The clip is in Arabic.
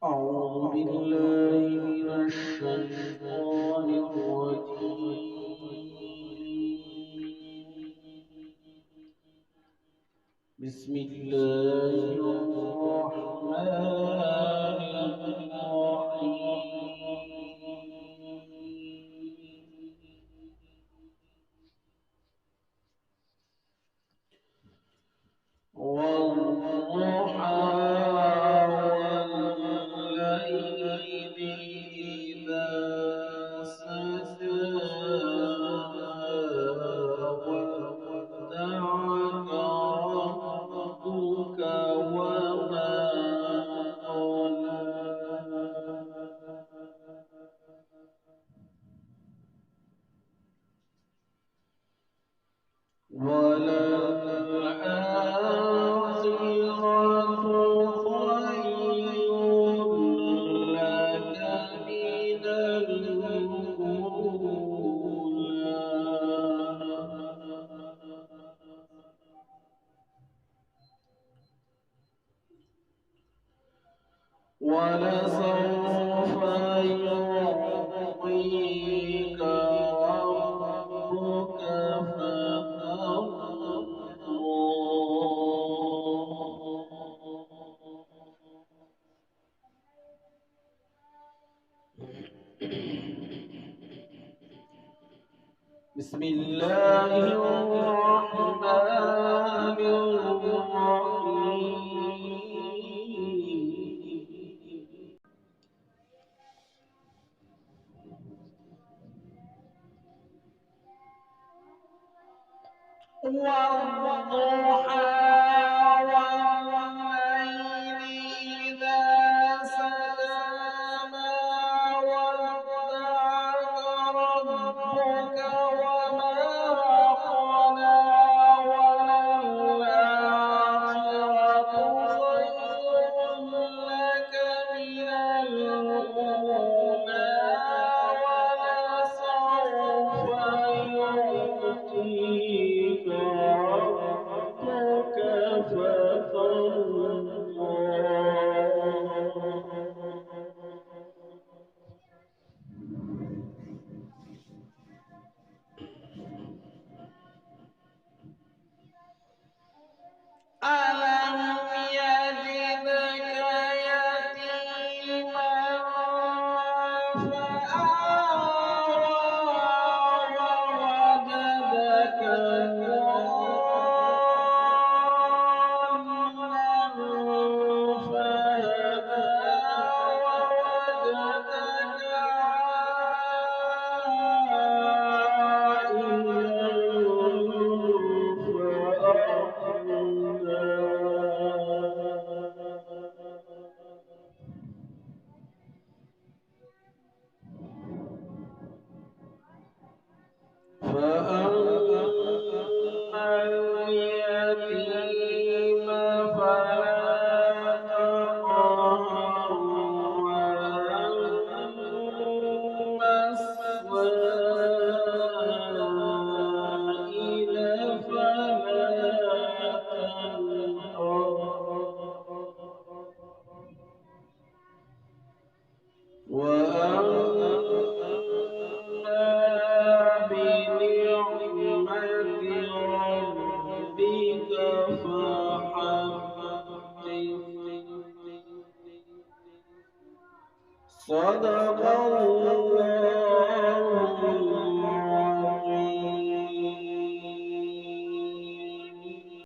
أعوذ بالله من الشيطان الرجيم. بسم الله الرحمن الرحيم. والضحى والليل إذا سجى ما ودعك ربك وما قلى وللآخرة خير لك من الأولى ولسوف يعطيك ربك فترضى. بسم الله الرحمن الرحيم. والضحى والليل إذا سجى ما ودعك ربك وما قلى وللآخرة خير لك من الأولى ولسوف يعطيك ربك فترضى. ألم يجدك يتيما فآوى ووجدك ضالا فهدى ووجدك فأما اليتيم فلا تقهر وأما السائل فلا تنهر وأما بنعمة ربك فحدث. صدق الله